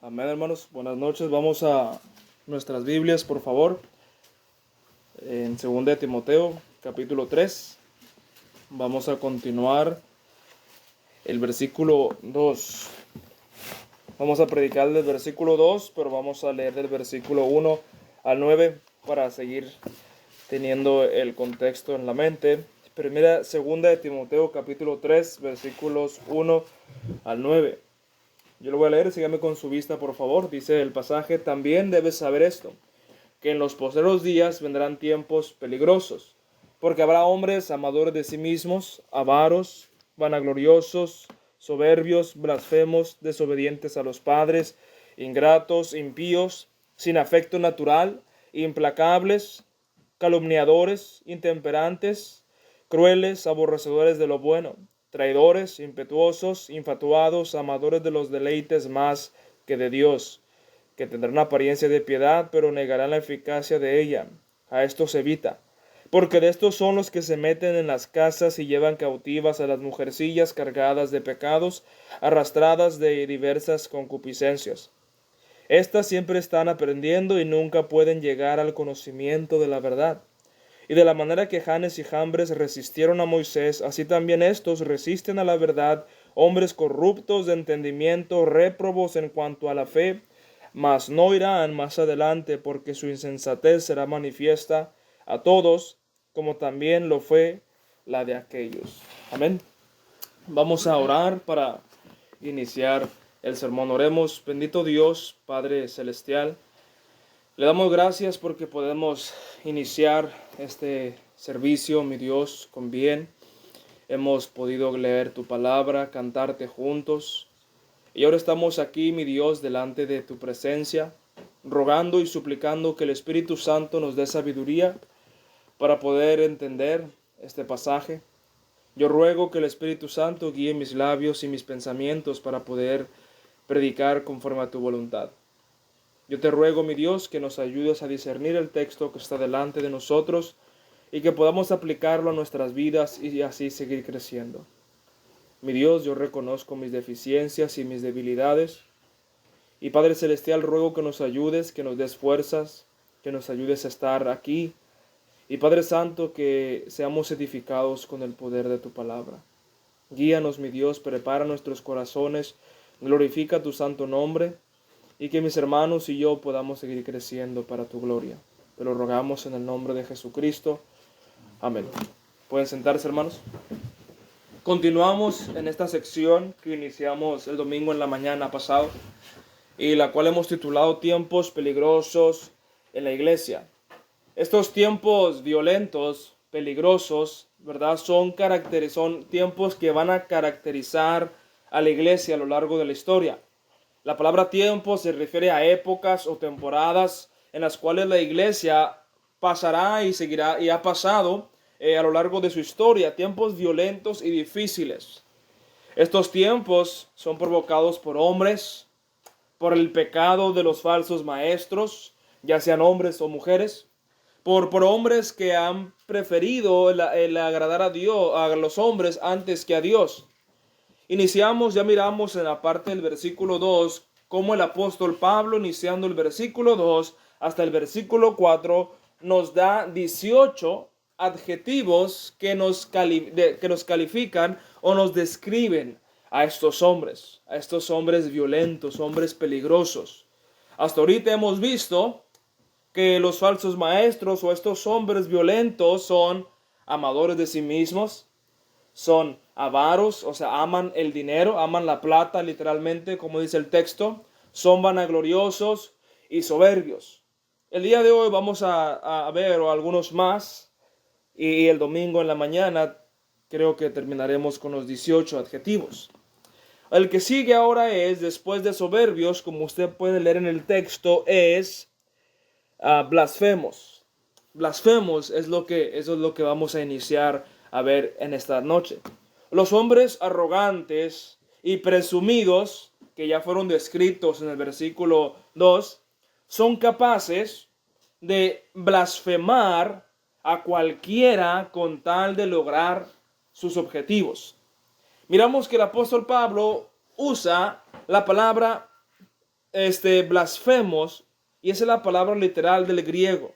Amén, hermanos. Buenas noches. Vamos a nuestras Biblias, por favor. En 2 de Timoteo, capítulo 3. Vamos a continuar el versículo 2. Vamos a predicar del versículo 2, pero vamos a leer del versículo 1 al 9 para seguir teniendo el contexto en la mente. Primera, 2 de Timoteo, capítulo 3, versículos 1 al 9. Yo lo voy a leer, sígame con su vista, por favor. Dice el pasaje: también debes saber esto, que en los postreros días vendrán tiempos peligrosos, porque habrá hombres amadores de sí mismos, avaros, vanagloriosos, soberbios, blasfemos, desobedientes a los padres, ingratos, impíos, sin afecto natural, implacables, calumniadores, intemperantes, crueles, aborrecedores de lo bueno, traidores, impetuosos, infatuados, amadores de los deleites más que de Dios, que tendrán apariencia de piedad, pero negarán la eficacia de ella. A estos evita, porque de estos son los que se meten en las casas y llevan cautivas a las mujercillas cargadas de pecados, arrastradas de diversas concupiscencias. Estas siempre están aprendiendo y nunca pueden llegar al conocimiento de la verdad. Y de la manera que Janes y Jambres resistieron a Moisés, así también estos resisten a la verdad, hombres corruptos de entendimiento, réprobos en cuanto a la fe, mas no irán más adelante, porque su insensatez será manifiesta a todos, como también lo fue la de aquellos. Amén. Vamos a orar para iniciar el sermón. Oremos. Bendito Dios, Padre Celestial, le damos gracias porque podemos iniciar este servicio, mi Dios, con bien. Hemos podido leer tu palabra, cantarte juntos. Y ahora estamos aquí, mi Dios, delante de tu presencia, rogando y suplicando que el Espíritu Santo nos dé sabiduría para poder entender este pasaje. Yo ruego que el Espíritu Santo guíe mis labios y mis pensamientos para poder predicar conforme a tu voluntad. Yo te ruego, mi Dios, que nos ayudes a discernir el texto que está delante de nosotros y que podamos aplicarlo a nuestras vidas y así seguir creciendo. Mi Dios, yo reconozco mis deficiencias y mis debilidades. Y Padre Celestial, ruego que nos ayudes, que nos des fuerzas, que nos ayudes a estar aquí. Y Padre Santo, que seamos edificados con el poder de tu palabra. Guíanos, mi Dios, prepara nuestros corazones, glorifica tu santo nombre. Y que mis hermanos y yo podamos seguir creciendo para tu gloria. Te lo rogamos en el nombre de Jesucristo. Amén. ¿Pueden sentarse, hermanos? Continuamos en esta sección que iniciamos el domingo en la mañana pasado y la cual hemos titulado Tiempos peligrosos en la iglesia. Estos tiempos violentos, peligrosos, ¿verdad? Son tiempos que van a caracterizar a la iglesia a lo largo de la historia. La palabra tiempo se refiere a épocas o temporadas en las cuales la iglesia pasará y seguirá y ha pasado a lo largo de su historia, tiempos violentos y difíciles. Estos tiempos son provocados por hombres, por el pecado de los falsos maestros, ya sean hombres o mujeres, por hombres que han preferido el agradar a Dios, a los hombres antes que a Dios. Ya miramos en la parte del versículo 2, cómo el apóstol Pablo, iniciando el versículo 2 hasta el versículo 4, nos da 18 adjetivos que nos califican o nos describen a estos hombres violentos, hombres peligrosos. Hasta ahorita hemos visto que los falsos maestros o estos hombres violentos son amadores de sí mismos, son avaros, o sea, aman el dinero, aman la plata, literalmente, como dice el texto, son vanagloriosos y soberbios. El día de hoy vamos a ver algunos más, y el domingo en la mañana creo que terminaremos con los 18 adjetivos. El que sigue ahora es, después de soberbios, como usted puede leer en el texto, es blasfemos. Blasfemos eso es lo que vamos a iniciar a ver en esta noche. Los hombres arrogantes y presumidos, que ya fueron descritos en el versículo 2, son capaces de blasfemar a cualquiera con tal de lograr sus objetivos. Miramos que el apóstol Pablo usa la palabra blasfemos, y esa es la palabra literal del griego.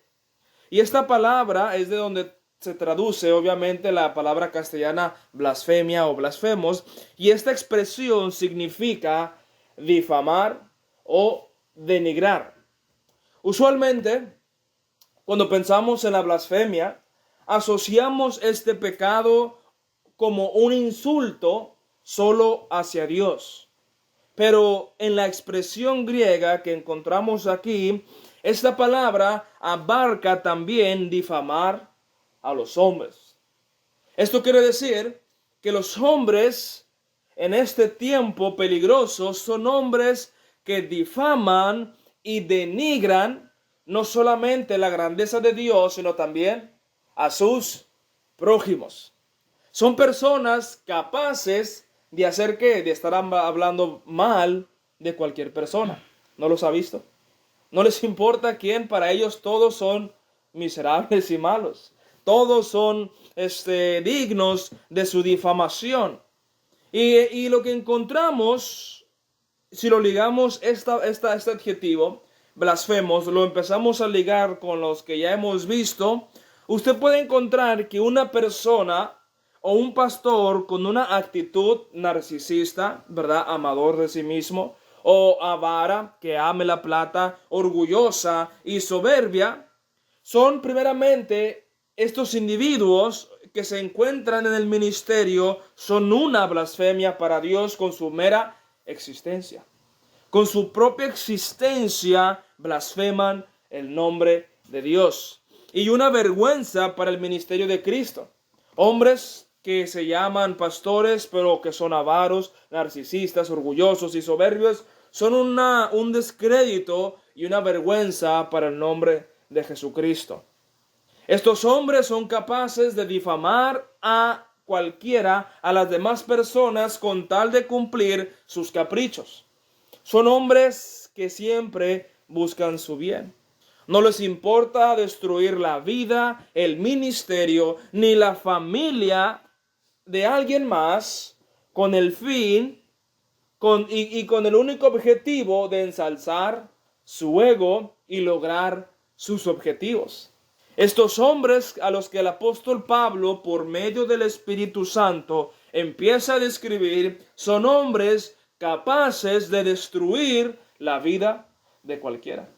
Y esta palabra es de donde se traduce, obviamente, la palabra castellana blasfemia o blasfemos, y esta expresión significa difamar o denigrar. Usualmente, cuando pensamos en la blasfemia, asociamos este pecado como un insulto solo hacia Dios. Pero en la expresión griega que encontramos aquí, esta palabra abarca también difamar a los hombres. Esto quiere decir que los hombres en este tiempo peligroso son hombres que difaman y denigran no solamente la grandeza de Dios, sino también a sus prójimos. Son personas capaces de hacer ¿qué? De estar hablando mal de cualquier persona. ¿No los ha visto? No les importa quién, para ellos todos son miserables y malos. Todos son dignos de su difamación. Y lo que encontramos, si lo ligamos este adjetivo, blasfemos, lo empezamos a ligar con los que ya hemos visto, usted puede encontrar que una persona o un pastor con una actitud narcisista, ¿verdad? Amador de sí mismo, o avara, que ame la plata, orgullosa y soberbia, son primeramente estos individuos que se encuentran en el ministerio, son una blasfemia para Dios con su mera existencia. Con su propia existencia blasfeman el nombre de Dios. Y una vergüenza para el ministerio de Cristo. Hombres que se llaman pastores, pero que son avaros, narcisistas, orgullosos y soberbios, son un descrédito y una vergüenza para el nombre de Jesucristo. Estos hombres son capaces de difamar a cualquiera, a las demás personas, con tal de cumplir sus caprichos. Son hombres que siempre buscan su bien. No les importa destruir la vida, el ministerio, ni la familia de alguien más, con el fin y con el único objetivo de ensalzar su ego y lograr sus objetivos. Estos hombres a los que el apóstol Pablo, por medio del Espíritu Santo, empieza a describir, son hombres capaces de destruir la vida de cualquiera.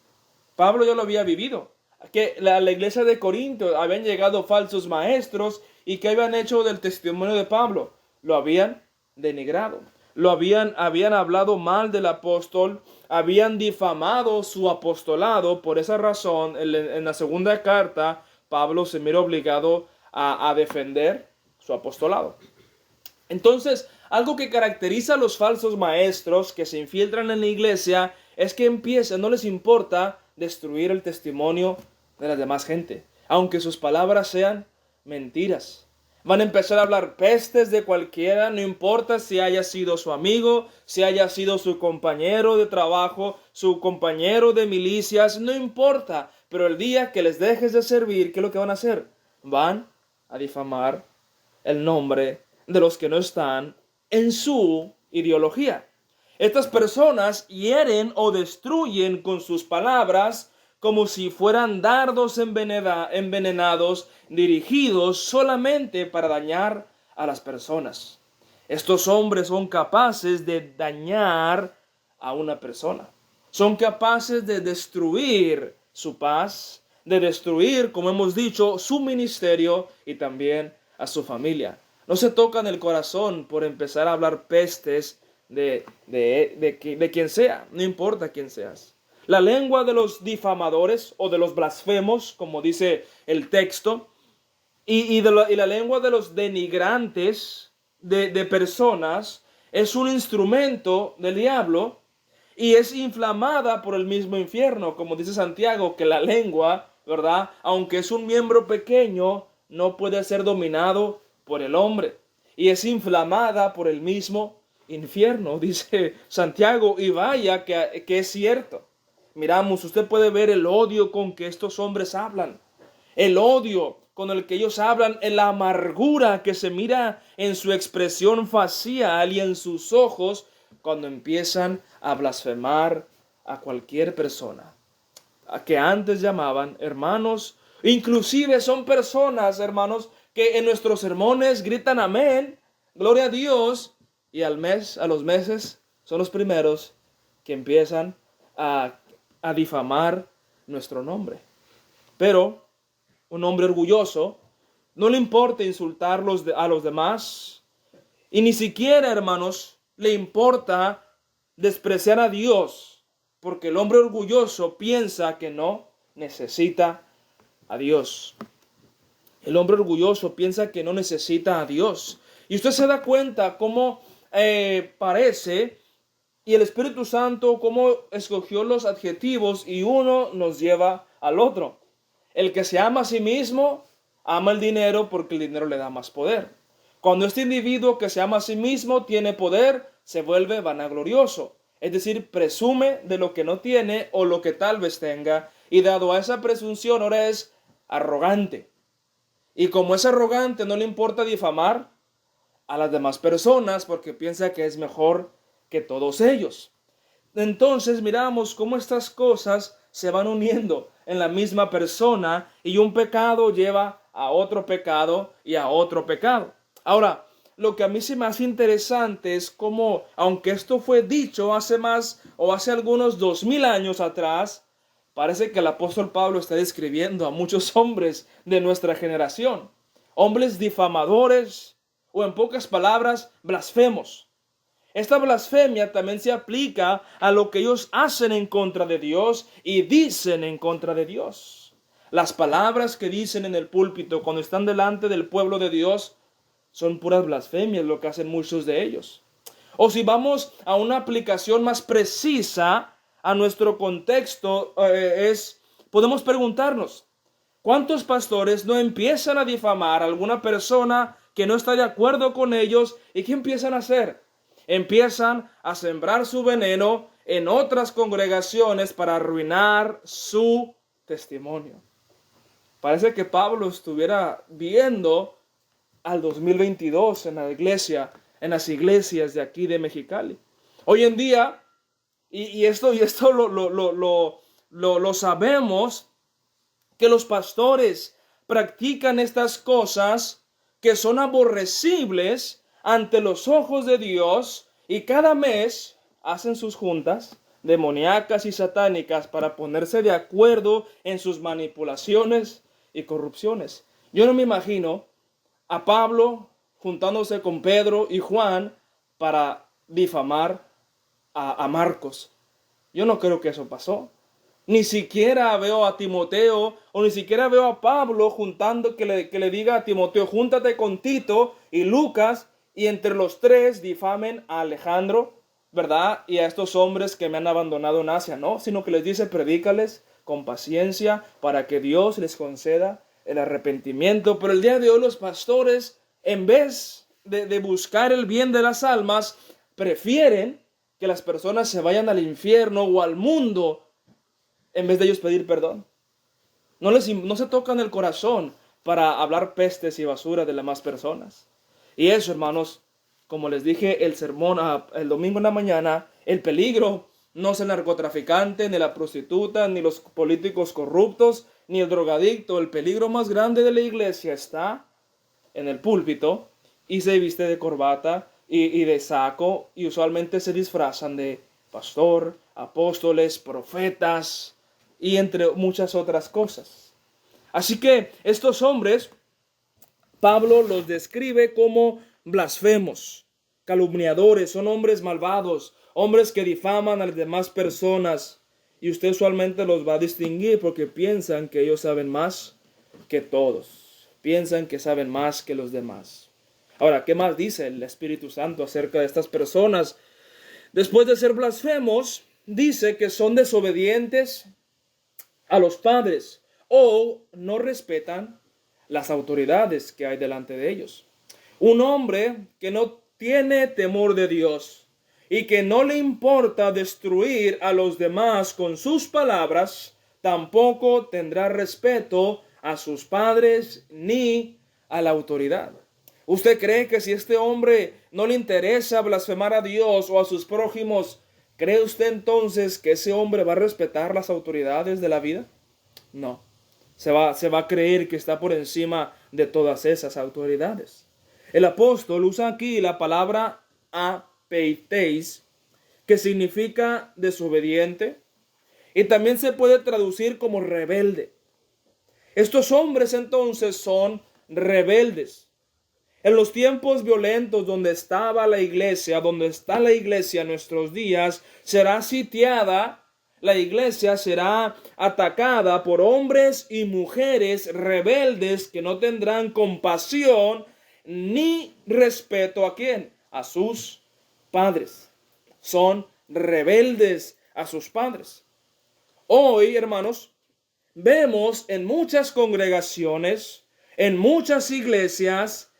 Pablo ya lo había vivido. Que la iglesia de Corinto habían llegado falsos maestros y que habían hecho del testimonio de Pablo. Lo habían denigrado. Habían hablado mal del apóstol, habían difamado su apostolado. Por esa razón, en la segunda carta, Pablo se mira obligado a defender su apostolado. Entonces, algo que caracteriza a los falsos maestros que se infiltran en la iglesia es que no les importa destruir el testimonio de la demás gente, aunque sus palabras sean mentiras. Van a empezar a hablar pestes de cualquiera, no importa si haya sido su amigo, si haya sido su compañero de trabajo, su compañero de milicias, no importa. Pero el día que les dejes de servir, ¿qué es lo que van a hacer? Van a difamar el nombre de los que no están en su ideología. Estas personas hieren o destruyen con sus palabras como si fueran dardos envenenados dirigidos solamente para dañar a las personas. Estos hombres son capaces de dañar a una persona. Son capaces de destruir su paz, de destruir, como hemos dicho, su ministerio y también a su familia. No se tocan el corazón por empezar a hablar pestes de quien sea, no importa quién seas. La lengua de los difamadores o de los blasfemos, como dice el texto, y la lengua de los denigrantes de personas es un instrumento del diablo y es inflamada por el mismo infierno, como dice Santiago, que la lengua, ¿verdad? Aunque es un miembro pequeño, no puede ser dominado por el hombre y es inflamada por el mismo infierno, dice Santiago, y vaya que es cierto. Miramos, usted puede ver el odio con que estos hombres hablan, el odio con el que ellos hablan, en la amargura que se mira en su expresión facial y en sus ojos cuando empiezan a blasfemar a cualquier persona, a que antes llamaban hermanos. Inclusive son personas, hermanos, que en nuestros sermones gritan amén, gloria a Dios, y a los meses son los primeros que empiezan a difamar nuestro nombre. Pero un hombre orgulloso no le importa insultar a los demás, y ni siquiera, hermanos, le importa despreciar a Dios, porque el hombre orgulloso piensa que no necesita a Dios. El hombre orgulloso piensa que no necesita a Dios. Y usted se da cuenta cómo parece, y el Espíritu Santo cómo escogió los adjetivos, y uno nos lleva al otro. El que se ama a sí mismo, ama el dinero porque el dinero le da más poder. Cuando este individuo que se ama a sí mismo tiene poder, se vuelve vanaglorioso. Es decir, presume de lo que no tiene o lo que tal vez tenga. Y dado a esa presunción, ahora es arrogante. Y como es arrogante, no le importa difamar a las demás personas porque piensa que es mejor que todos ellos. Entonces miramos cómo estas cosas se van uniendo en la misma persona, y un pecado lleva a otro pecado y a otro pecado. Ahora, lo que a mí se me hace interesante es cómo, aunque esto fue dicho hace algunos 2000 años atrás, parece que el apóstol Pablo está describiendo a muchos hombres de nuestra generación. Hombres difamadores, o en pocas palabras, blasfemos. Esta blasfemia también se aplica a lo que ellos hacen en contra de Dios y dicen en contra de Dios. Las palabras que dicen en el púlpito cuando están delante del pueblo de Dios son puras blasfemias, lo que hacen muchos de ellos. O si vamos a una aplicación más precisa a nuestro contexto, podemos preguntarnos, ¿cuántos pastores no empiezan a difamar a alguna persona que no está de acuerdo con ellos? ¿Y qué empiezan a hacer? Empiezan a sembrar su veneno en otras congregaciones para arruinar su testimonio. Parece que Pablo estuviera viendo al 2022 en la iglesia, en las iglesias de aquí de Mexicali. Hoy en día, y esto lo sabemos, que los pastores practican estas cosas que son aborrecibles ante los ojos de Dios, y cada mes hacen sus juntas demoníacas y satánicas para ponerse de acuerdo en sus manipulaciones y corrupciones. Yo no me imagino a Pablo juntándose con Pedro y Juan para difamar a Marcos. Yo no creo que eso pasó. Ni siquiera veo a Timoteo, o ni siquiera veo a Pablo que le diga a Timoteo, júntate con Tito y Lucas, y entre los tres difamen a Alejandro, ¿verdad? Y a estos hombres que me han abandonado en Asia, no, sino que les dice, predícales con paciencia para que Dios les conceda el arrepentimiento. Pero el día de hoy los pastores, en vez de buscar el bien de las almas, prefieren que las personas se vayan al infierno o al mundo en vez de ellos pedir perdón. No se tocan el corazón para hablar pestes y basura de las demás personas. Y eso, hermanos, como les dije el sermón el domingo en la mañana, el peligro no es el narcotraficante, ni la prostituta, ni los políticos corruptos, ni el drogadicto. El peligro más grande de la iglesia está en el púlpito y se viste de corbata y de saco, y usualmente se disfrazan de pastor, apóstoles, profetas y entre muchas otras cosas. Así que estos hombres, Pablo los describe como blasfemos, calumniadores, son hombres malvados, hombres que difaman a las demás personas, y usted usualmente los va a distinguir porque piensan que ellos saben más que todos, piensan que saben más que los demás. Ahora, ¿qué más dice el Espíritu Santo acerca de estas personas? Después de ser blasfemos, dice que son desobedientes a los padres o no respetan las autoridades que hay delante de ellos. Un hombre que no tiene temor de Dios y que no le importa destruir a los demás con sus palabras, tampoco tendrá respeto a sus padres ni a la autoridad. ¿Usted cree que si este hombre no le interesa blasfemar a Dios o a sus prójimos, ¿Cree usted entonces que ese hombre va a respetar las autoridades de la vida? No. Se va a creer que está por encima de todas esas autoridades. El apóstol usa aquí la palabra apeiteis, que significa desobediente, y también se puede traducir como rebelde. Estos hombres entonces son rebeldes. En los tiempos violentos donde estaba la iglesia, donde está la iglesia en nuestros días, será sitiada, la iglesia será atacada por hombres y mujeres rebeldes que no tendrán compasión ni respeto a quién, a sus padres. Son rebeldes a sus padres. Hoy, hermanos, vemos en muchas congregaciones, en muchas iglesias,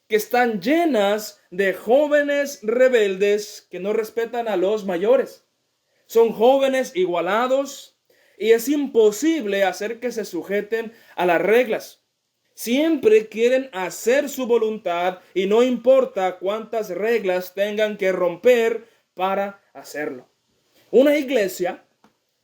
que están llenas de jóvenes rebeldes que no respetan a los mayores. Son jóvenes igualados y es imposible hacer que se sujeten a las reglas. Siempre quieren hacer su voluntad y no importa cuántas reglas tengan que romper para hacerlo. Una iglesia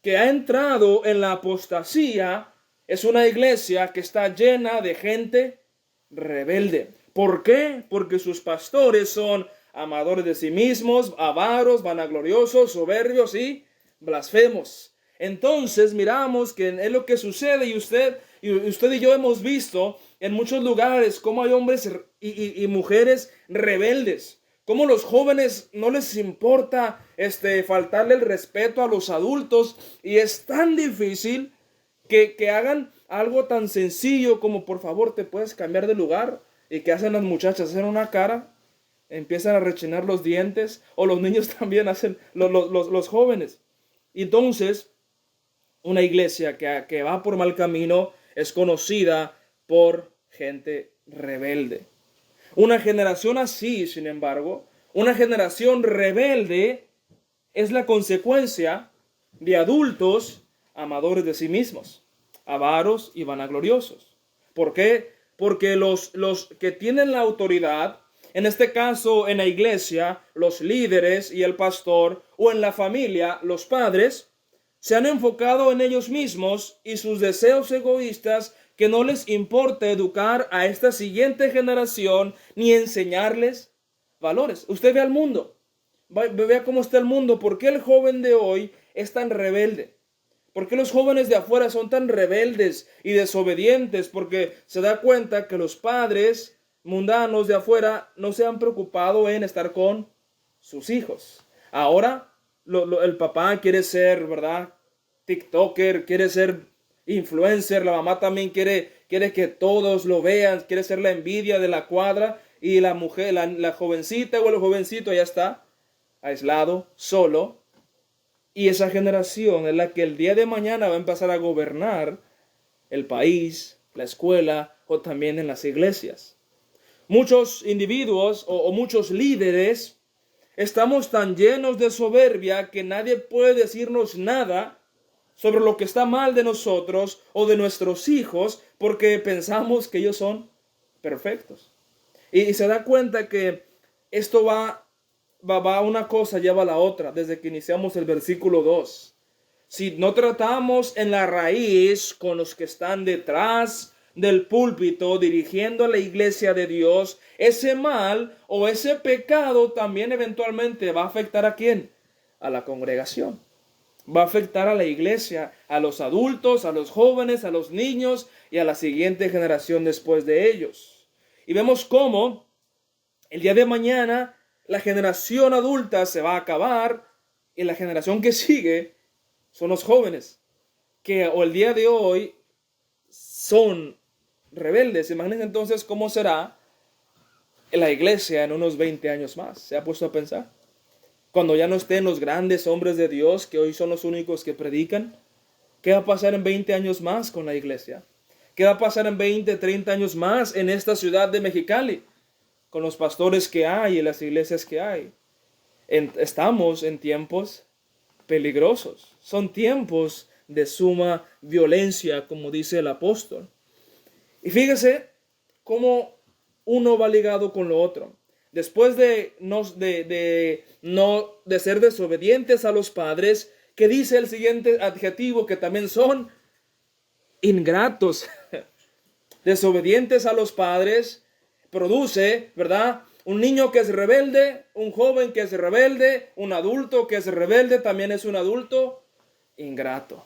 que ha entrado en la apostasía es una iglesia que está llena de gente rebelde. ¿Por qué? Porque sus pastores son amadores de sí mismos, avaros, vanagloriosos, soberbios y blasfemos. Entonces miramos que es lo que sucede y usted y yo hemos visto en muchos lugares cómo hay hombres y mujeres rebeldes. Cómo los jóvenes no les importa faltarle el respeto a los adultos y es tan difícil que hagan algo tan sencillo como por favor te puedes cambiar de lugar. ¿Y qué hacen las muchachas? Hacen una cara, empiezan a rechinar los dientes, o los niños también hacen, los jóvenes. Y entonces, una iglesia que va por mal camino es conocida por gente rebelde. Una generación así, sin embargo, una generación rebelde es la consecuencia de adultos amadores de sí mismos, avaros y vanagloriosos. ¿Por qué? Porque los que tienen la autoridad, en este caso en la iglesia, los líderes y el pastor, o en la familia, los padres, se han enfocado en ellos mismos y sus deseos egoístas, que no les importa educar a esta siguiente generación ni enseñarles valores. Usted ve al mundo, vea cómo está el mundo. ¿Por qué el joven de hoy es tan rebelde? ¿Por qué los jóvenes de afuera son tan rebeldes y desobedientes? Porque se da cuenta que los padres mundanos de afuera no se han preocupado en estar con sus hijos. Ahora el papá quiere ser, ¿verdad?, TikToker, quiere ser influencer, la mamá también quiere que todos lo vean, quiere ser la envidia de la cuadra, y la mujer, la jovencita o el jovencito ya está aislado, solo. Y esa generación es la que el día de mañana va a empezar a gobernar el país, la escuela o también en las iglesias. Muchos individuos o muchos líderes estamos tan llenos de soberbia que nadie puede decirnos nada sobre lo que está mal de nosotros o de nuestros hijos porque pensamos que ellos son perfectos. Y se da cuenta que esto va una cosa lleva a la otra desde que iniciamos el versículo 2. Si no tratamos en la raíz con los que están detrás del púlpito dirigiendo a la iglesia de Dios, ese mal o ese pecado también eventualmente va a afectar ¿a quién? A la congregación. Va a afectar a la iglesia, a los adultos, a los jóvenes, a los niños y a la siguiente generación después de ellos. Y vemos cómo el día de mañana la generación adulta se va a acabar y la generación que sigue son los jóvenes, que o el día de hoy son rebeldes. Imagínense entonces cómo será la iglesia en unos 20 años más. ¿Se ha puesto a pensar? Cuando ya no estén los grandes hombres de Dios, que hoy son los únicos que predican, ¿qué va a pasar en 20 años más con la iglesia? ¿Qué va a pasar en 20, 30 años más en esta ciudad de Mexicali? Con los pastores que hay y las iglesias que hay. Estamos en tiempos peligrosos. Son tiempos de suma violencia, como dice el apóstol. Y fíjese cómo uno va ligado con lo otro. Después de ser desobedientes a los padres, que dice el siguiente adjetivo, que también son ingratos. Desobedientes a los padres produce, ¿verdad? Un niño que es rebelde, un joven que es rebelde, un adulto que es rebelde también es un adulto ingrato.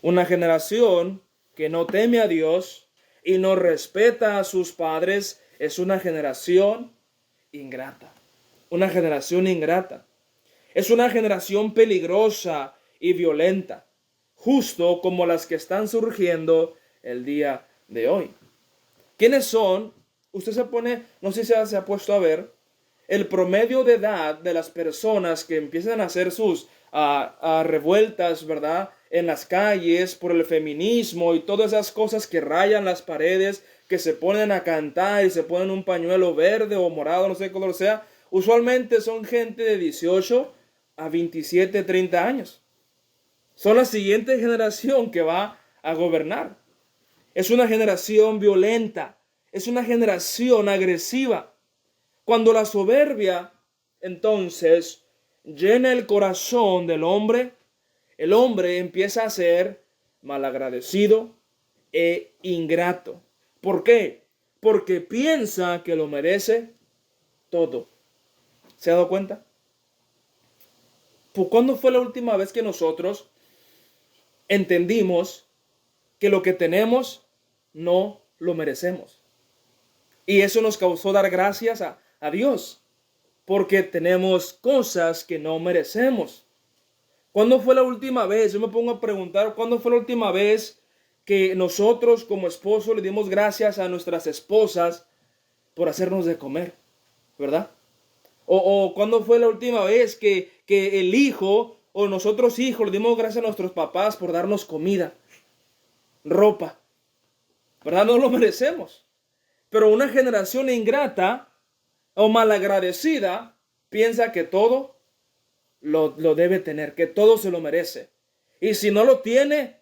Una generación que no teme a Dios y no respeta a sus padres es una generación ingrata. Una generación ingrata. Es una generación peligrosa y violenta, justo como las que están surgiendo el día de hoy. ¿Quiénes son? Usted se pone, no sé si se ha puesto a ver, el promedio de edad de las personas que empiezan a hacer sus revueltas, ¿verdad? En las calles por el feminismo y todas esas cosas que rayan las paredes, que se ponen a cantar y se ponen un pañuelo verde o morado, no sé qué color sea. Usualmente son gente de 18 a 27, 30 años. Son la siguiente generación que va a gobernar. Es una generación violenta. Es una generación agresiva. Cuando la soberbia, entonces, llena el corazón del hombre, el hombre empieza a ser malagradecido e ingrato. ¿Por qué? Porque piensa que lo merece todo. ¿Se ha dado cuenta? ¿Cuándo fue la última vez que nosotros entendimos que lo que tenemos no lo merecemos? Y eso nos causó dar gracias a Dios, porque tenemos cosas que no merecemos. ¿Cuándo fue la última vez? Yo me pongo a preguntar, ¿cuándo fue la última vez que nosotros como esposos le dimos gracias a nuestras esposas por hacernos de comer? ¿Verdad? O ¿cuándo fue la última vez que el hijo o nosotros hijos le dimos gracias a nuestros papás por darnos comida, ropa? ¿Verdad? No lo merecemos. Pero una generación ingrata o malagradecida piensa que todo lo debe tener, que todo se lo merece. Y si no lo tiene,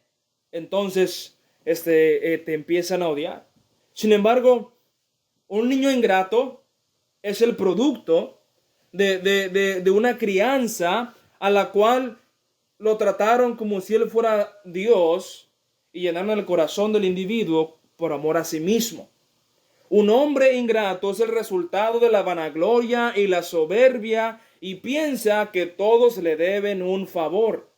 entonces te empiezan a odiar. Sin embargo, un niño ingrato es el producto de una crianza a la cual lo trataron como si él fuera Dios y llenaron el corazón del individuo por amor a sí mismo. Un hombre ingrato es el resultado de la vanagloria y la soberbia y piensa que todos le deben un favor.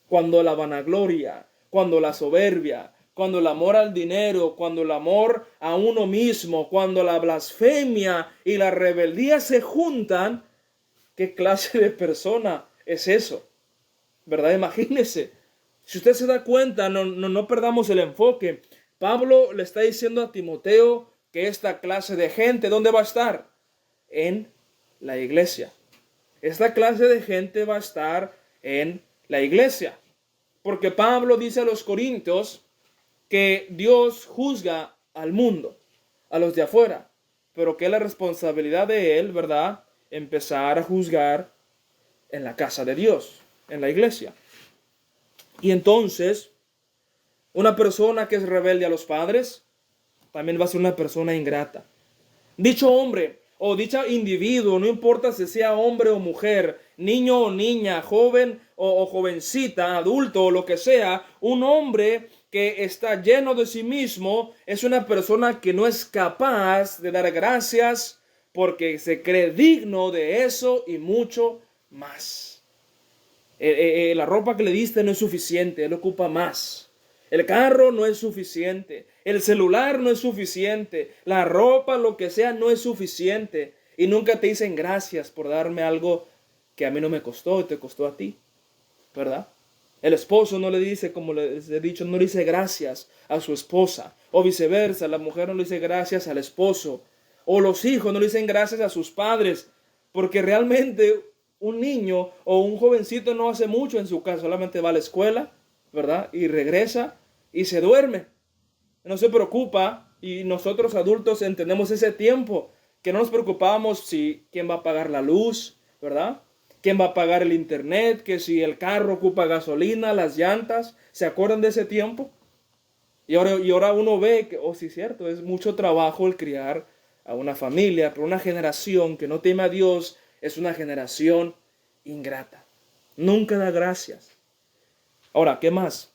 Cuando la vanagloria, cuando la soberbia, cuando el amor al dinero, cuando el amor a uno mismo, cuando la blasfemia y la rebeldía se juntan, ¿qué clase de persona es eso? ¿Verdad? Imagínese. Si usted se da cuenta, no perdamos el enfoque. Pablo le está diciendo a Timoteo que esta clase de gente, ¿dónde va a estar? En la iglesia. Esta clase de gente va a estar en la iglesia. Porque Pablo dice a los corintios que Dios juzga al mundo, a los de afuera, pero que es la responsabilidad de él, ¿verdad? Empezar a juzgar en la casa de Dios, en la iglesia. Y entonces, una persona que es rebelde a los padres, también va a ser una persona ingrata. Dicho hombre o dicho individuo, no importa si sea hombre o mujer, niño o niña, joven o jovencita, adulto o lo que sea, un hombre que está lleno de sí mismo es una persona que no es capaz de dar gracias porque se cree digno de eso y mucho más. La ropa que le diste no es suficiente, él ocupa más. El carro no es suficiente. El celular no es suficiente. La ropa, lo que sea, no es suficiente. Y nunca te dicen gracias por darme algo que a mí no me costó y te costó a ti. ¿Verdad? El esposo no le dice, como les he dicho, no le dice gracias a su esposa. O viceversa, la mujer no le dice gracias al esposo. O los hijos no le dicen gracias a sus padres. Porque realmente un niño o un jovencito no hace mucho en su casa. Solamente va a la escuela, ¿verdad? Y regresa y se duerme. No se preocupa, y nosotros adultos entendemos ese tiempo, que no nos preocupamos si quién va a pagar la luz, ¿verdad? ¿Quién va a pagar el internet? Que si el carro ocupa gasolina, las llantas. ¿Se acuerdan de ese tiempo? Y ahora uno ve que, sí, cierto, es mucho trabajo el criar a una familia, pero una generación que no teme a Dios es una generación ingrata. Nunca da gracias. Ahora, ¿qué más?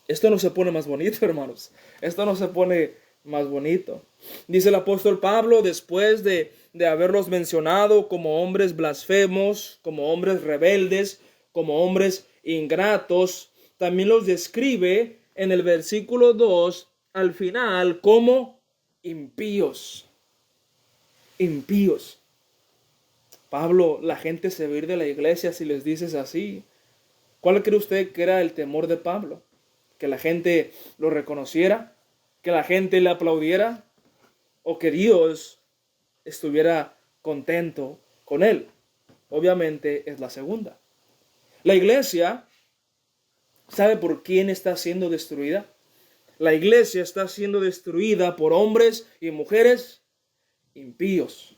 Esto no se pone más bonito, hermanos. Esto no se pone más bonito. Dice el apóstol Pablo, después de haberlos mencionado como hombres blasfemos, como hombres rebeldes, como hombres ingratos, también los describe en el versículo 2 al final como impíos. Impíos. Pablo, la gente se va a ir de la iglesia si les dices así. ¿Cuál cree usted que era el temor de Pablo? ¿Que la gente lo reconociera? ¿Que la gente le aplaudiera? ¿O que Dios estuviera contento con él? Obviamente es la segunda. La iglesia, ¿sabe por quién está siendo destruida? La iglesia está siendo destruida por hombres y mujeres impíos.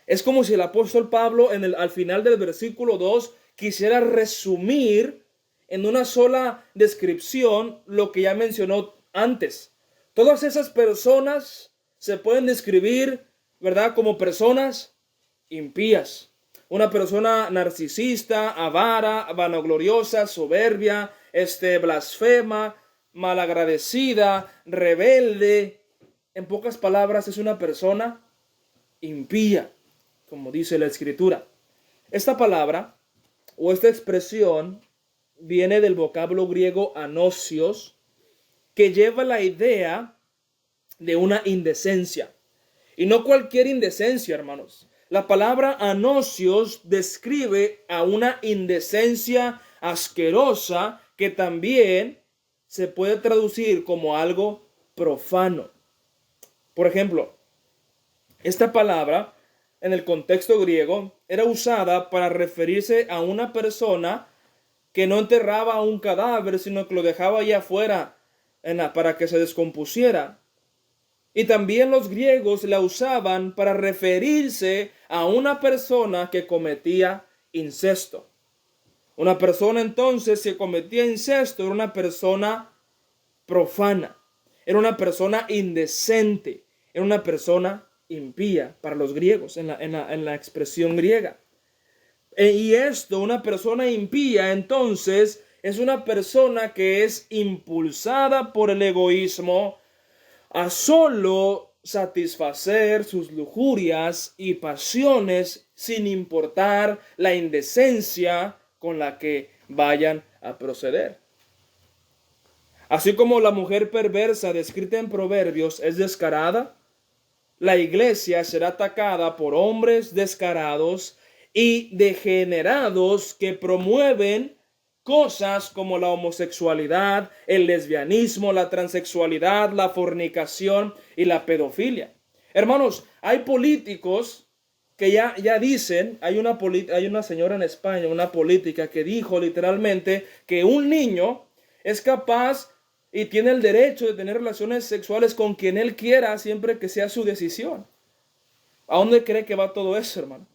Es como si el apóstol Pablo al final del versículo 2 quisiera resumir en una sola descripción lo que ya mencionó antes. Todas esas personas se pueden describir, ¿verdad?, como personas impías. Una persona narcisista, avara, vanagloriosa, soberbia, blasfema, malagradecida, rebelde. En pocas palabras, es una persona impía, como dice la Escritura. Esta palabra o esta expresión viene del vocablo griego anosios, que lleva la idea de una indecencia. Y no cualquier indecencia, hermanos. La palabra anosios describe a una indecencia asquerosa que también se puede traducir como algo profano. Por ejemplo, esta palabra en el contexto griego era usada para referirse a una persona que no enterraba un cadáver, sino que lo dejaba allá afuera para que se descompusiera. Y también los griegos la usaban para referirse a una persona que cometía incesto. Una persona entonces que cometía incesto era una persona profana, era una persona indecente, era una persona impía para los griegos en la expresión griega. Y esto, una persona impía, entonces, es una persona que es impulsada por el egoísmo a solo satisfacer sus lujurias y pasiones sin importar la indecencia con la que vayan a proceder. Así como la mujer perversa descrita en Proverbios es descarada, la iglesia será atacada por hombres descarados y degenerados que promueven cosas como la homosexualidad, el lesbianismo, la transexualidad, la fornicación y la pedofilia. Hermanos, hay políticos que ya dicen, hay una señora en España, una política que dijo literalmente que un niño es capaz y tiene el derecho de tener relaciones sexuales con quien él quiera siempre que sea su decisión. ¿A dónde cree que va todo eso, hermano?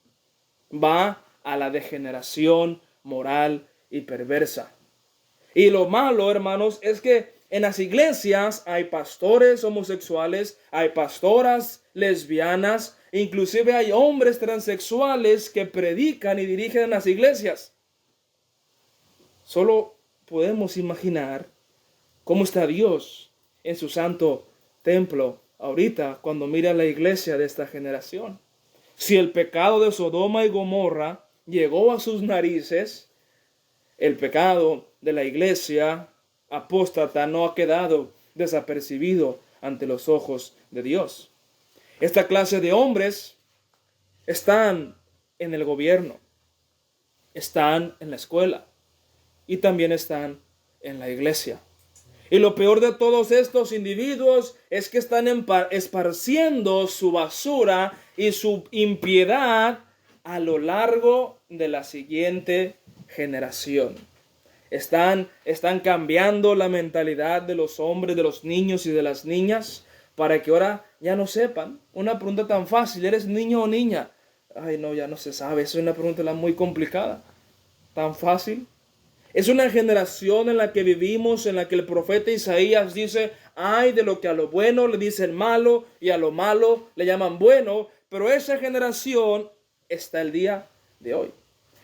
Va a la degeneración moral y perversa. Y lo malo, hermanos, es que en las iglesias hay pastores homosexuales, hay pastoras lesbianas, inclusive hay hombres transexuales que predican y dirigen las iglesias. Solo podemos imaginar cómo está Dios en su santo templo ahorita cuando mira la iglesia de esta generación. Si el pecado de Sodoma y Gomorra llegó a sus narices, el pecado de la iglesia apóstata no ha quedado desapercibido ante los ojos de Dios. Esta clase de hombres están en el gobierno, están en la escuela y también están en la iglesia. Y lo peor de todos estos individuos es que están esparciendo su basura y su impiedad a lo largo de la siguiente generación. Están cambiando la mentalidad de los hombres, de los niños y de las niñas para que ahora ya no sepan. Una pregunta tan fácil, ¿eres niño o niña? Ay, no, ya no se sabe, es una pregunta muy complicada. Tan fácil. Es una generación en la que vivimos, en la que el profeta Isaías dice, ay de lo que a lo bueno le dicen malo y a lo malo le llaman bueno, pero esa generación está el día de hoy.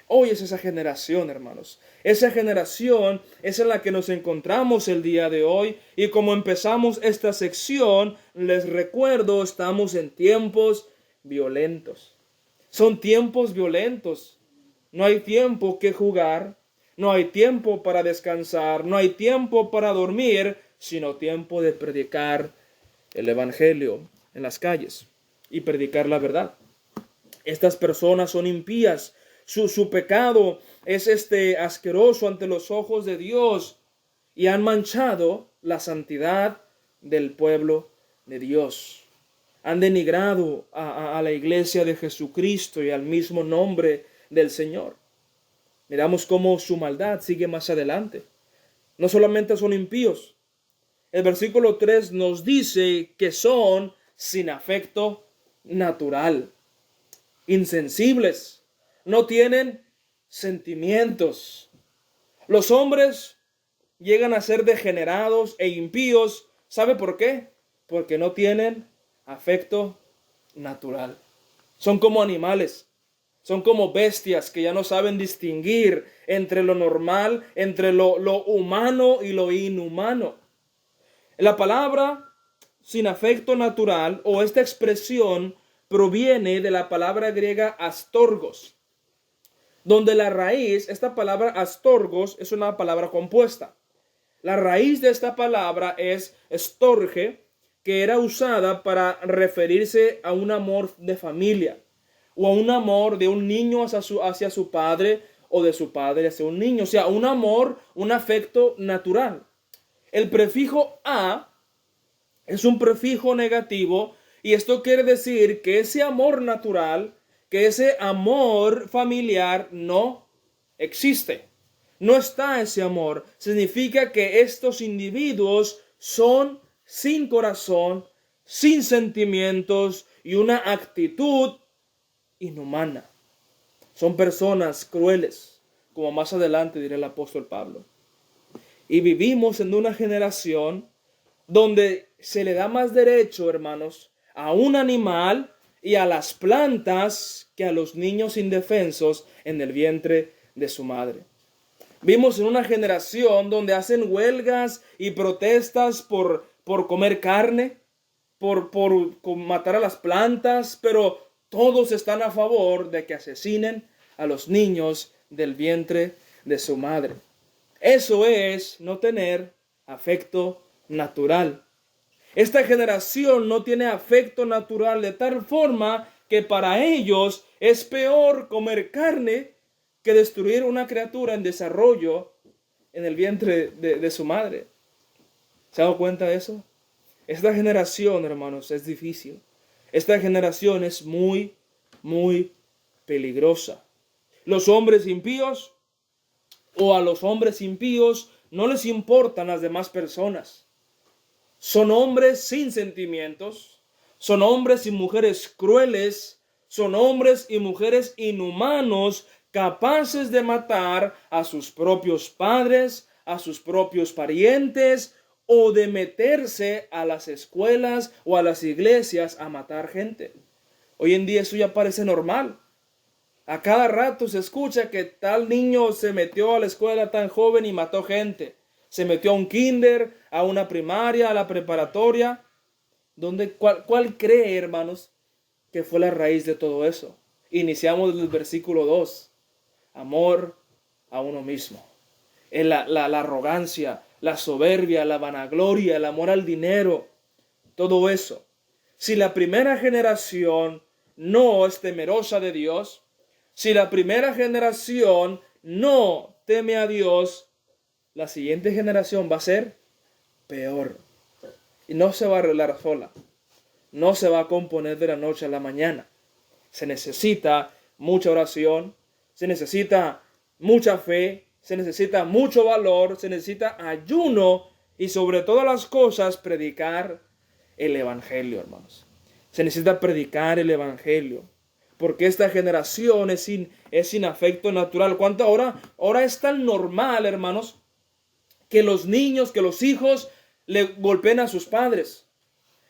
Hoy es esa generación, hermanos. Esa generación es en la que nos encontramos el día de hoy. Y como empezamos esta sección, les recuerdo, estamos en tiempos violentos. Son tiempos violentos. No hay tiempo que jugar, no hay tiempo para descansar, no hay tiempo para dormir, sino tiempo de predicar el evangelio en las calles y predicar la verdad. Estas personas son impías. Su pecado es asqueroso ante los ojos de Dios y han manchado la santidad del pueblo de Dios. Han denigrado a la iglesia de Jesucristo y al mismo nombre del Señor. Miramos cómo su maldad sigue más adelante. No solamente son impíos. El versículo 3 nos dice que son sin afecto natural, insensibles, no tienen sentimientos. Los hombres llegan a ser degenerados e impíos. ¿Sabe por qué? Porque no tienen afecto natural. Son como animales. Son como bestias que ya no saben distinguir entre lo normal, entre lo humano y lo inhumano. La palabra sin afecto natural o esta expresión proviene de la palabra griega astorgos, donde la raíz, esta palabra astorgos es una palabra compuesta. La raíz de esta palabra es estorge, que era usada para referirse a un amor de familia o a un amor de un niño hacia su padre o de su padre hacia un niño. O sea, un amor, un afecto natural. El prefijo a es un prefijo negativo y esto quiere decir que ese amor natural, que ese amor familiar no existe. No está ese amor. Significa que estos individuos son sin corazón, sin sentimientos y una actitud inhumana. Son personas crueles, como más adelante dirá el apóstol Pablo. Y vivimos en una generación donde se le da más derecho, hermanos, a un animal y a las plantas que a los niños indefensos en el vientre de su madre. Vimos en una generación donde hacen huelgas y protestas por comer carne, por matar a las plantas, pero todos están a favor de que asesinen a los niños del vientre de su madre. Eso es no tener afecto natural. Esta generación no tiene afecto natural de tal forma que para ellos es peor comer carne que destruir una criatura en desarrollo en el vientre de su madre. ¿Se ha dado cuenta de eso? Esta generación, hermanos, es difícil. Esta generación es muy, muy peligrosa. Los hombres impíos o a los hombres impíos no les importan las demás personas. Son hombres sin sentimientos, son hombres y mujeres crueles, son hombres y mujeres inhumanos, capaces de matar a sus propios padres, a sus propios parientes, o de meterse a las escuelas o a las iglesias a matar gente. Hoy en día eso ya parece normal. A cada rato se escucha que tal niño se metió a la escuela tan joven y mató gente. Se metió a un kinder, a una primaria, a la preparatoria. ¿Cuál cree, hermanos, que fue la raíz de todo eso? Iniciamos desde el versículo 2. Amor a uno mismo. La arrogancia, la soberbia, la vanagloria, el amor al dinero. Todo eso. Si la primera generación no es temerosa de Dios, si la primera generación no teme a Dios, la siguiente generación va a ser peor. Y no se va a arreglar sola. No se va a componer de la noche a la mañana. Se necesita mucha oración, se necesita mucha fe, se necesita mucho valor, se necesita ayuno y sobre todas las cosas predicar el evangelio, hermanos. Se necesita predicar el evangelio. porque esta generación es sin afecto natural. ¿Cuánto ahora es tan normal, hermanos, que los niños, que los hijos le golpeen a sus padres?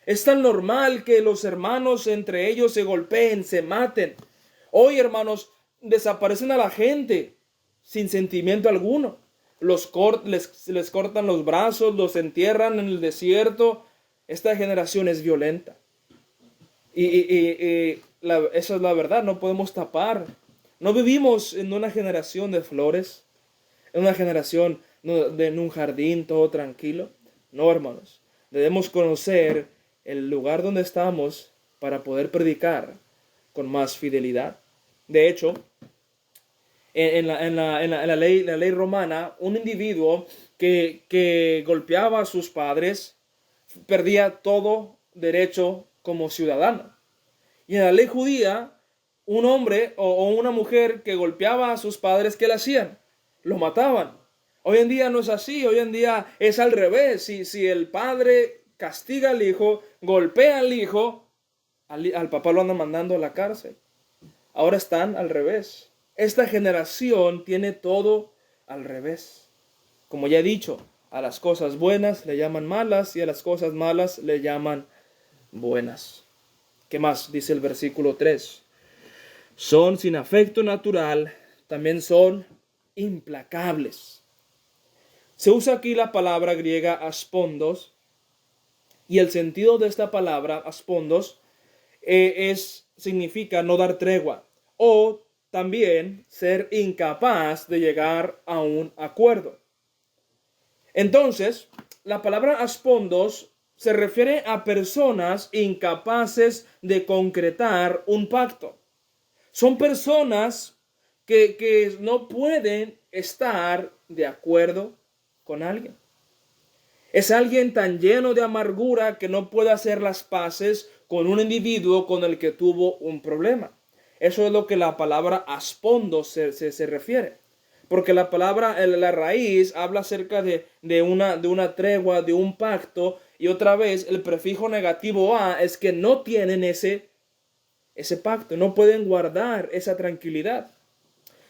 Es tan normal que los hermanos entre ellos se golpeen, se maten. Hoy, hermanos, desaparecen a la gente sin sentimiento alguno. Les cortan los brazos, los entierran en el desierto. Esta generación es violenta. Esa es la verdad, no podemos tapar. No vivimos en una generación de flores, en una generación en un jardín todo tranquilo. No, hermanos. Debemos conocer el lugar donde estamos para poder predicar con más fidelidad. De hecho, en la ley romana, un individuo que golpeaba a sus padres perdía todo derecho como ciudadano. Y en la ley judía, un hombre o una mujer que golpeaba a sus padres, ¿qué le hacían? Lo mataban. Hoy en día no es así, hoy en día es al revés. Si el padre castiga al hijo, golpea al hijo, al papá lo andan mandando a la cárcel. Ahora están al revés. Esta generación tiene todo al revés. Como ya he dicho, a las cosas buenas le llaman malas y a las cosas malas le llaman buenas. ¿Qué más? Dice el versículo 3. Son sin afecto natural, también son implacables. Se usa aquí la palabra griega aspondos, y el sentido de esta palabra aspondos significa no dar tregua, o también ser incapaz de llegar a un acuerdo. Entonces, la palabra aspondos se refiere a personas incapaces de concretar un pacto. Son personas que no pueden estar de acuerdo con alguien. Es alguien tan lleno de amargura que no puede hacer las paces con un individuo con el que tuvo un problema. Eso es lo que la palabra aspondo se refiere. Porque la palabra, la raíz, habla acerca de una tregua, de un pacto. Y otra vez, el prefijo negativo a es que no tienen ese pacto. No pueden guardar esa tranquilidad.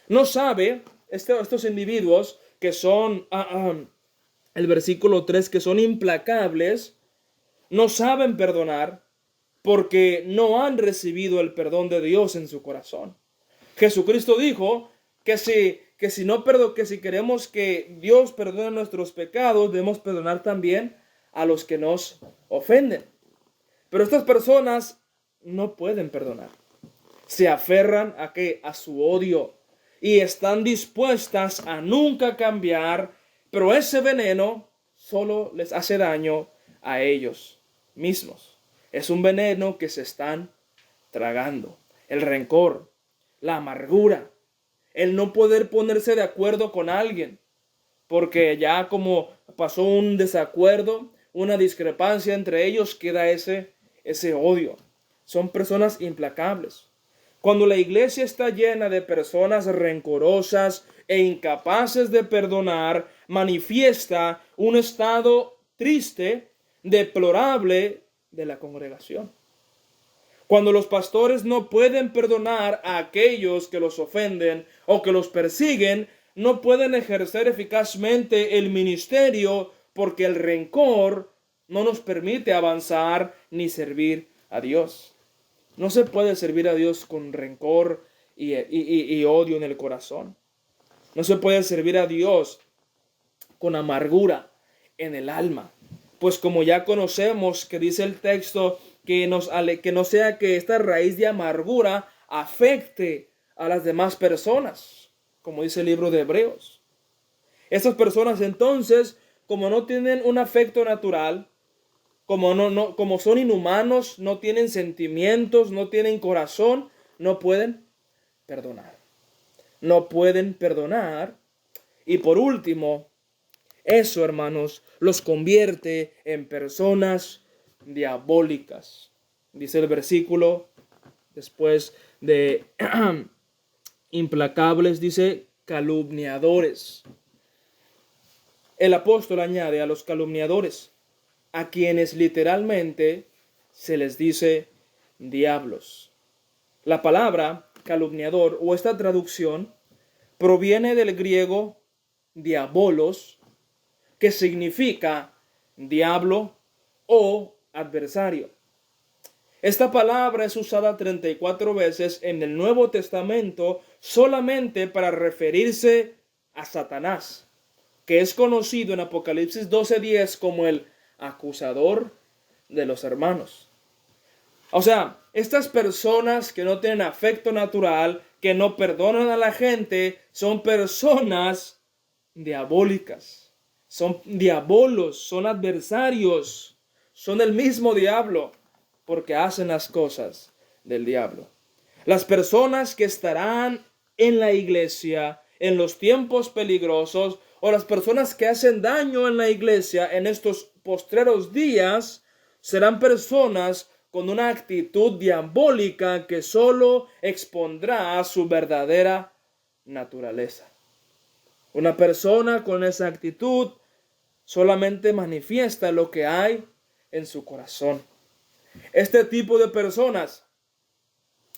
No sabe, estos individuos que son... el versículo 3, que son implacables, no saben perdonar porque no han recibido el perdón de Dios en su corazón. Jesucristo dijo que si queremos que Dios perdone nuestros pecados, debemos perdonar también a los que nos ofenden. Pero estas personas no pueden perdonar. Se aferran a su odio y están dispuestas a nunca cambiar. Pero ese veneno solo les hace daño a ellos mismos. Es un veneno que se están tragando. El rencor, la amargura, el no poder ponerse de acuerdo con alguien. Porque ya como pasó un desacuerdo, una discrepancia entre ellos, queda ese odio. Son personas implacables. Cuando la iglesia está llena de personas rencorosas e incapaces de perdonar, manifiesta un estado triste, deplorable de la congregación. Cuando los pastores no pueden perdonar a aquellos que los ofenden o que los persiguen, no pueden ejercer eficazmente el ministerio porque el rencor no nos permite avanzar ni servir a Dios. No se puede servir a Dios con rencor y odio en el corazón. No se puede servir a Dios con amargura en el alma. Pues como ya conocemos que dice el texto, que no sea que esta raíz de amargura afecte a las demás personas, como dice el libro de Hebreos. Esas personas entonces, como no tienen un afecto natural, como son inhumanos, no tienen sentimientos, no tienen corazón, no pueden perdonar. No pueden perdonar. Y por último, eso, hermanos, los convierte en personas diabólicas. Dice el versículo, después de implacables, dice calumniadores. El apóstol añade a los calumniadores, a quienes literalmente se les dice diablos. La palabra calumniador o esta traducción proviene del griego diabolos, que significa diablo o adversario. Esta palabra es usada 34 veces en el Nuevo Testamento solamente para referirse a Satanás, que es conocido en Apocalipsis 12:10 como el acusador de los hermanos. O sea, estas personas que no tienen afecto natural, que no perdonan a la gente, son personas diabólicas. Son diabolos, son adversarios, son el mismo diablo, porque hacen las cosas del diablo. Las personas que estarán en la iglesia en los tiempos peligrosos, o las personas que hacen daño en la iglesia en estos postreros días, serán personas con una actitud diabólica que solo expondrá su verdadera naturaleza. Una persona con esa actitud solamente manifiesta lo que hay en su corazón. Este tipo de personas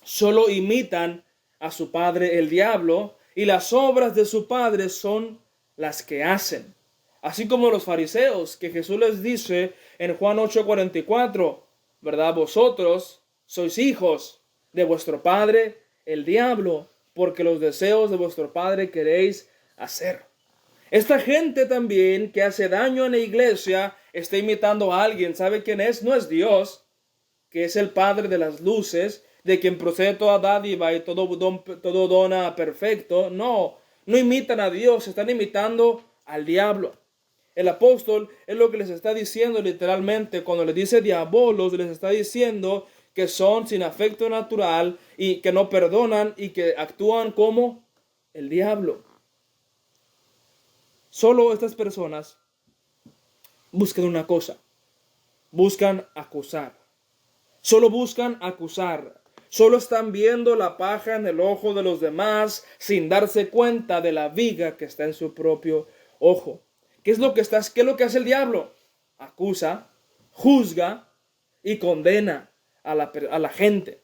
solo imitan a su padre el diablo, y las obras de su padre son las que hacen. Así como los fariseos, que Jesús les dice en Juan 8:44, ¿verdad? Vosotros sois hijos de vuestro padre el diablo, porque los deseos de vuestro padre queréis hacer. Esta gente también que hace daño en la iglesia está imitando a alguien. ¿Sabe quién es? No es Dios, que es el Padre de las luces, de quien procede toda dádiva y todo don perfecto. No imitan a Dios, están imitando al diablo. El apóstol es lo que les está diciendo literalmente. Cuando les dice diabolos, les está diciendo que son sin afecto natural y que no perdonan y que actúan como el diablo. Solo estas personas buscan una cosa: buscan acusar. Solo buscan acusar. Solo están viendo la paja en el ojo de los demás sin darse cuenta de la viga que está en su propio ojo. ¿Qué es lo que hace el diablo? Acusa, juzga y condena a la gente.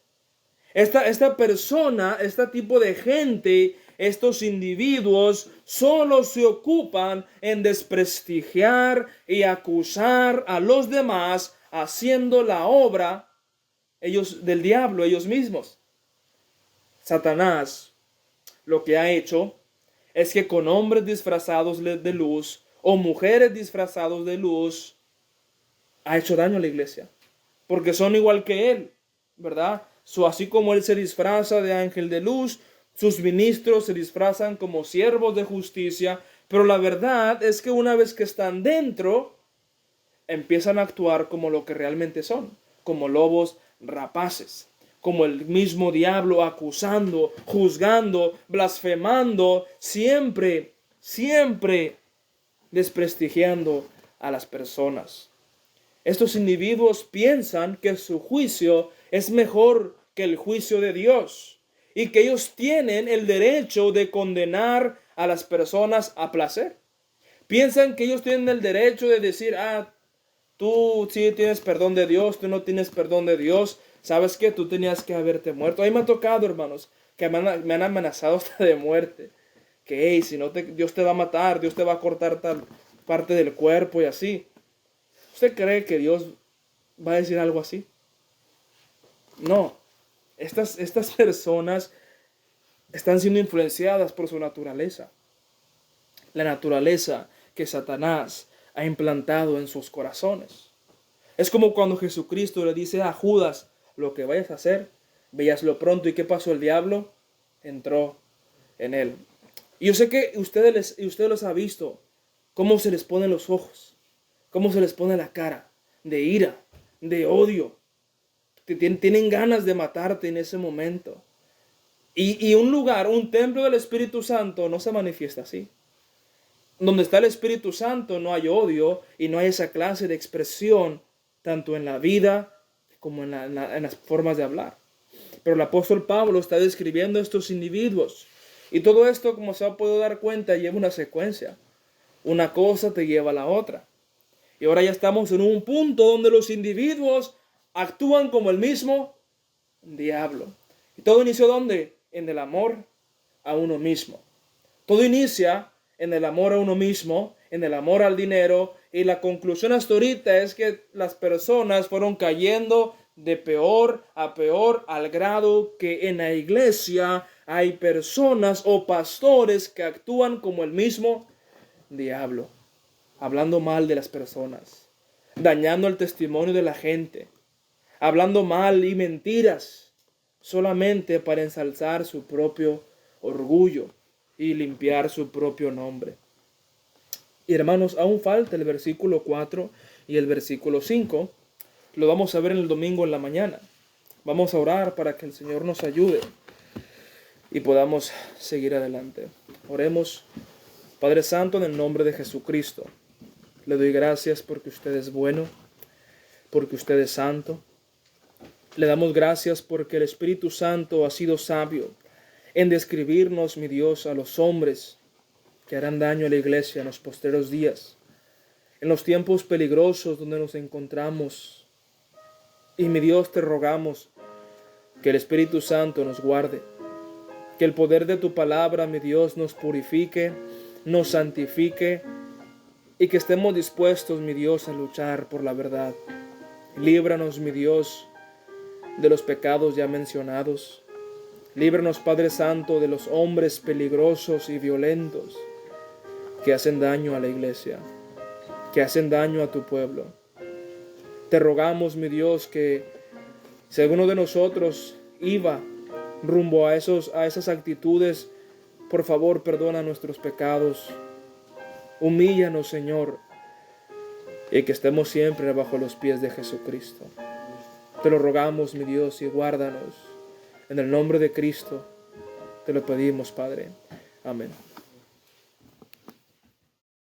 Esta persona, este tipo de gente, estos individuos solo se ocupan en desprestigiar y acusar a los demás, haciendo la obra del diablo ellos mismos. Satanás lo que ha hecho es que con hombres disfrazados de luz o mujeres disfrazados de luz ha hecho daño a la iglesia, porque son igual que él, ¿verdad? Así como él se disfraza de ángel de luz, sus ministros se disfrazan como siervos de justicia, pero la verdad es que una vez que están dentro, empiezan a actuar como lo que realmente son, como lobos rapaces, como el mismo diablo, acusando, juzgando, blasfemando, siempre desprestigiando a las personas. Estos individuos piensan que su juicio es mejor que el juicio de Dios y que ellos tienen el derecho de condenar a las personas a placer. Piensan que ellos tienen el derecho de decir: tú sí tienes perdón de Dios, tú no tienes perdón de Dios. ¿Sabes qué? Tú tenías que haberte muerto. A mí me ha tocado, hermanos, que me han amenazado hasta de muerte. Que si no Dios te va a matar, Dios te va a cortar tal parte del cuerpo y así. ¿Usted cree que Dios va a decir algo así? No. Estas personas están siendo influenciadas por su naturaleza. La naturaleza que Satanás ha implantado en sus corazones. Es como cuando Jesucristo le dice a Judas: lo que vayas a hacer, véaslo pronto. ¿Y qué pasó? El diablo entró en él. Y yo sé que usted los ha visto, cómo se les ponen los ojos, cómo se les pone la cara, de ira, de odio. Tienen ganas de matarte en ese momento. Y un templo del Espíritu Santo no se manifiesta así. Donde está el Espíritu Santo no hay odio y no hay esa clase de expresión, tanto en la vida como en las formas de hablar. Pero el apóstol Pablo está describiendo a estos individuos. Y todo esto, como se ha podido dar cuenta, lleva una secuencia. Una cosa te lleva a la otra. Y ahora ya estamos en un punto donde los individuos actúan como el mismo diablo. ¿Y todo inició dónde? En el amor a uno mismo. Todo inicia en el amor a uno mismo, en el amor al dinero, y la conclusión hasta ahorita es que las personas fueron cayendo de peor a peor al grado que en la iglesia hay personas o pastores que actúan como el mismo diablo, hablando mal de las personas, dañando el testimonio de la gente, hablando mal y mentiras, solamente para ensalzar su propio orgullo y limpiar su propio nombre. Y hermanos, aún falta el versículo 4 y el versículo 5. Lo vamos a ver en el domingo en la mañana. Vamos a orar para que el Señor nos ayude y podamos seguir adelante. Oremos. Padre Santo, en el nombre de Jesucristo, le doy gracias porque usted es bueno, porque usted es santo. Le damos gracias porque el Espíritu Santo ha sido sabio en describirnos, mi Dios, a los hombres que harán daño a la iglesia en los postreros días, en los tiempos peligrosos donde nos encontramos. Y mi Dios, te rogamos que el Espíritu Santo nos guarde, que el poder de tu palabra, mi Dios, nos purifique, nos santifique y que estemos dispuestos, mi Dios, a luchar por la verdad. Líbranos, mi Dios, de los pecados ya mencionados. Líbranos, Padre Santo, de los hombres peligrosos y violentos que hacen daño a la iglesia, que hacen daño a tu pueblo. Te rogamos, mi Dios, que si alguno de nosotros iba rumbo a esas actitudes, por favor, perdona nuestros pecados. Humíllanos, Señor, y que estemos siempre bajo los pies de Jesucristo. Te lo rogamos, mi Dios, y guárdanos. En el nombre de Cristo te lo pedimos, Padre. Amén.